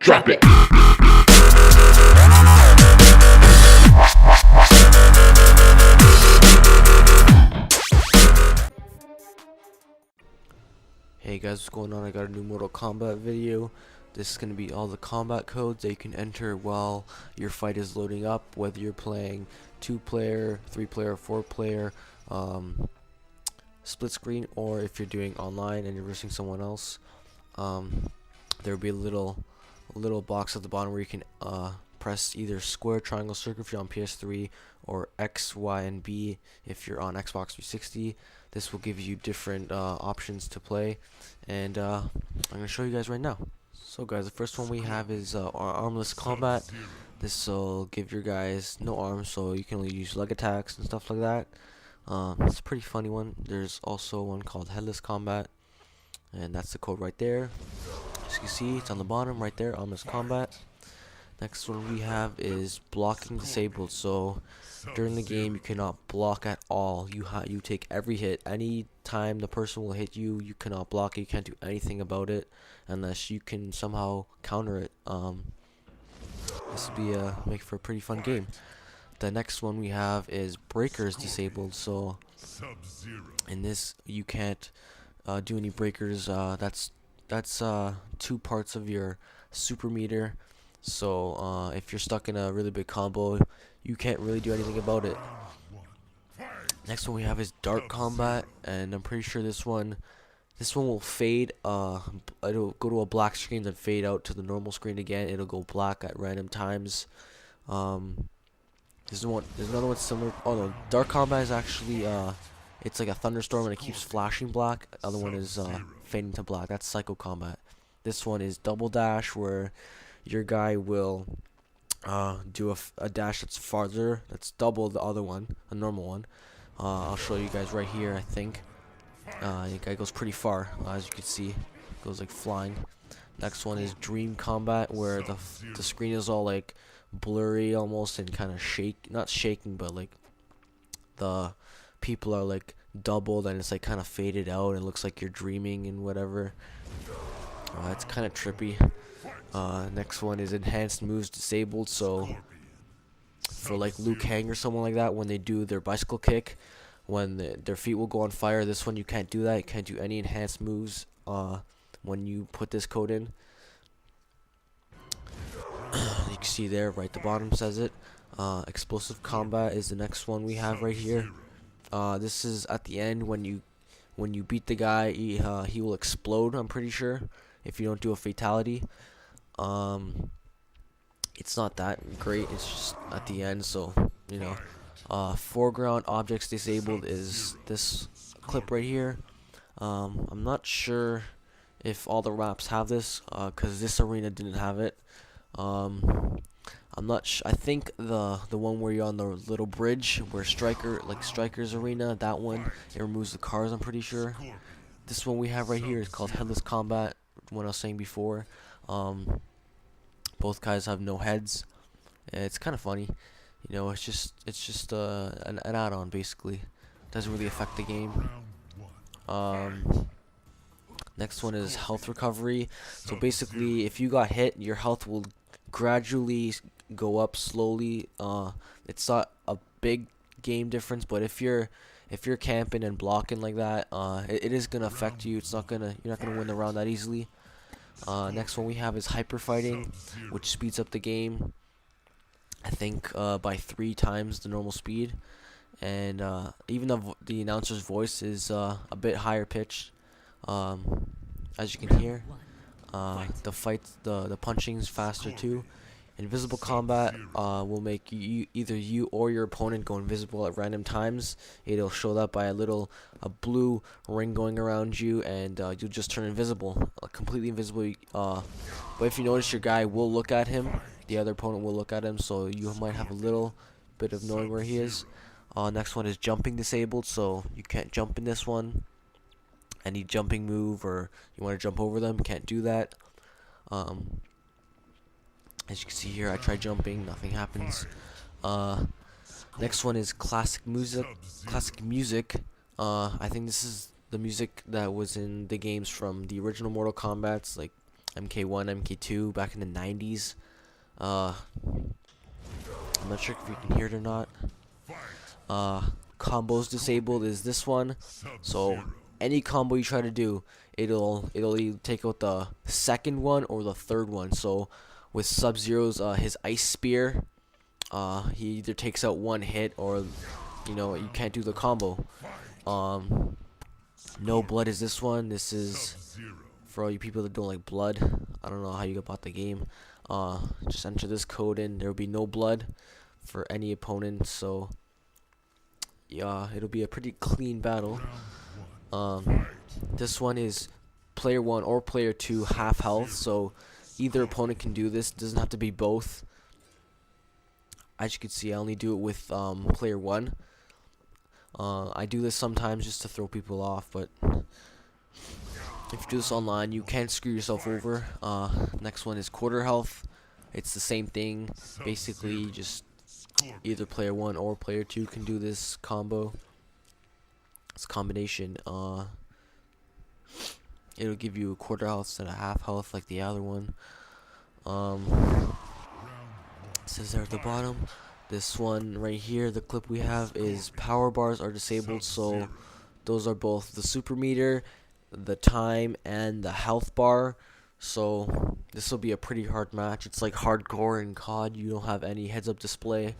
Drop it. Hey guys, what's going on? I got a new Mortal Kombat video. This is going to be all the combat codes that you can enter while your fight is loading up, whether you're playing 2-player, 3-player, 4-player, split screen, or if you're doing online and you're versus someone else. There will be a little box at the bottom where you can press either square, triangle, circle if you're on PS3, or X, Y, and B if you're on Xbox 360. This will give you different options to play, and I'm going to show you guys right now. So guys, the first one we have is Armless Kombat. This will give your guys no arms, so you can only use leg attacks and stuff like that. It's a pretty funny one. There's also one called Headless Kombat, and that's the code right there. As you can see, it's on the bottom right there, Armless Kombat. Next one we have is Blocking Disabled. So during the game you cannot block at all. You take every hit. Any time the person will hit you, you cannot block it. You can't do anything about it unless you can somehow counter it. This will be make for a pretty fun game. The next one we have is Breakers Disabled. So in this you can't do any breakers. That's 2 parts of your super meter. So if you're stuck in a really big combo, you can't really do anything about it. Next one we have is Dark Combat, and I'm pretty sure this one will fade. It'll go to a black screen, then fade out to the normal screen again. It'll go black at random times. There's another one similar. Oh no, Dark Combat is actually it's like a thunderstorm and it keeps flashing black. The other one is fading to black. That's Psycho Combat. This one is Double Dash, where your guy will do a dash that's farther, that's double the other one, a normal one. I'll show you guys right here. I think the guy goes pretty far, as you can see, goes like flying. Next one is Dream Combat, where the screen is all like blurry almost and kind of not shaking, but like the people are like doubled and it's like kind of faded out and it looks like you're dreaming and whatever. It's kind of trippy. Next one is Enhanced Moves Disabled. So for like Liu Kang or someone like that, when they do their bicycle kick, when their feet will go on fire, this one you can't do that. You can't do any enhanced moves when you put this code in. You can see there, right at the bottom says it. Explosive Combat is the next one we have right here. This is at the end when you beat the guy, he will explode, I'm pretty sure, if you don't do a fatality. It's not that great, it's just at the end, so you know. Foreground Objects Disabled is this clip right here. I'm not sure if all the maps have this, cause this arena didn't have it. I'm not I think the one where you're on the little bridge where Striker's arena, that one, it removes the cars, I'm pretty sure. This one we have right here is called Headless Combat, what I was saying before. Both guys have no heads. It's kind of funny, you know. It's just an add-on basically. Doesn't really affect the game. Next one is Health Recovery. So basically, if you got hit, your health will gradually go up slowly. It's not a big game difference, but if you're camping and blocking like that, it is gonna affect you. You're not gonna win the round that easily. Next one we have is Hyper Fighting, which speeds up the game, I think by 3 times the normal speed, and even the announcer's voice is a bit higher pitched. As you can hear, the punching is faster too. Invisible Combat will make either you or your opponent go invisible at random times. It'll show that by a blue ring going around you, and you'll just turn invisible, completely invisible. But if you notice, your guy will look at him, the other opponent will look at him, so you might have a little bit of knowing where he is. Next one is Jumping Disabled, so you can't jump in this one. Any jumping move, or you want to jump over them, can't do that. As you can see here, I try jumping, nothing happens. Next one is Klassik music. I think this is the music that was in the games from the original Mortal Kombat's, like MK1, MK2 back in the 90s. I'm not sure if you can hear it or not. Kombos Disabled is this one. So any combo you try to do, it'll either take out the second one or the third one. So with Sub-Zero's his ice spear, he either takes out one hit or you can't do the combo. No blood is this one. This is for all you people that don't like blood. I don't know how you bought the game. Just enter this code in. There will be no blood for any opponent. So yeah, it'll be a pretty clean battle. This one is player 1 or player 2 half health. So either opponent can do this. It doesn't have to be both. As you can see, I only do it with player 1. I do this sometimes just to throw people off, but if you do this online, you can screw yourself over. Next one is quarter health. It's the same thing. Basically, just either player 1 or player 2 can do this combo. This combination. It'll give you a quarter health instead of half health like the other one. It says there at the bottom. This one right here, the clip we have is power bars are disabled, so those are both the super meter, the time, and the health bar. So this will be a pretty hard match. It's like hardcore in COD. You don't have any heads up display,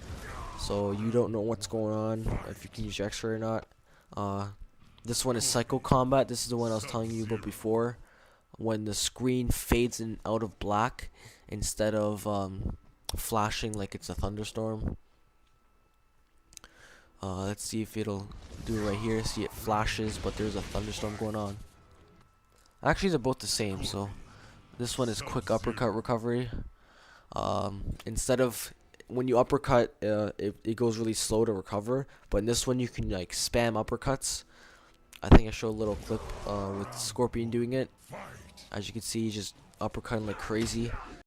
so you don't know what's going on, if you can use your X-ray or not. This one is Psycho Combat. This is the one I was telling you about before, when the screen fades in out of black instead of flashing like it's a thunderstorm. Let's see if it'll do it right here. See, it flashes, but there's a thunderstorm going on. Actually, they're both the same. So this one is quick uppercut recovery. Instead of when you uppercut, it goes really slow to recover, but in this one you can like spam uppercuts. I think I showed a little clip with Scorpion doing it. As you can see, he's just uppercutting like crazy.